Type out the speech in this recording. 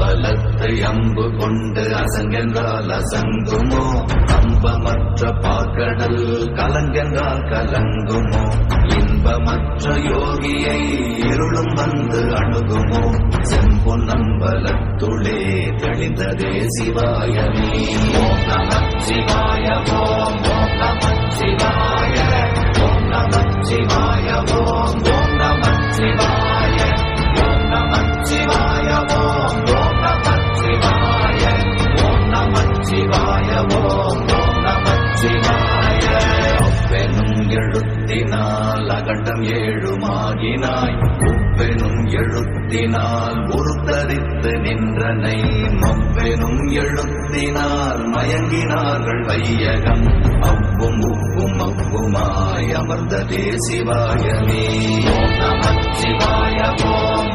பலத்தை அம்பு கொண்டு அசங்கென்றால் அசங்குமோ? அம்பமற்ற பாக்கடல் கலங்கென்றால் கலங்குமோ? இன்பமற்ற யோகியை இருளும் வந்து அணுகுமோ? செம்பொன்னம்பலத்துளே தெளிந்ததே சிவாயமே. ஓம் நமச்சிவாய ஓம் ஓம் நமச்சிவாய ஓம் நமச்சிவாய ஓம் ஓம் நமச்சிவாய ஓம் நமச்சிவாய ஓம் ஓம் நமச்சிவாய ஓம் நமச்சிவாய ஓம் ஓம் நமச்சிவாய. ஒப்பெனும் எழுத்தினால் அகண்டம் ஏழுமாகினாய், ஒப்பெனும் எழுத்தினால் உருத்தரித்து நின்றனை, மொப்பெனும் எழுத்தினால் மயங்கினார்கள் வையகம். அவ்வும் உவ்வும் அவ்வுமாய் அமர்ந்ததே சிவாயமே. ஓம் நமச்சிவாய ஓம்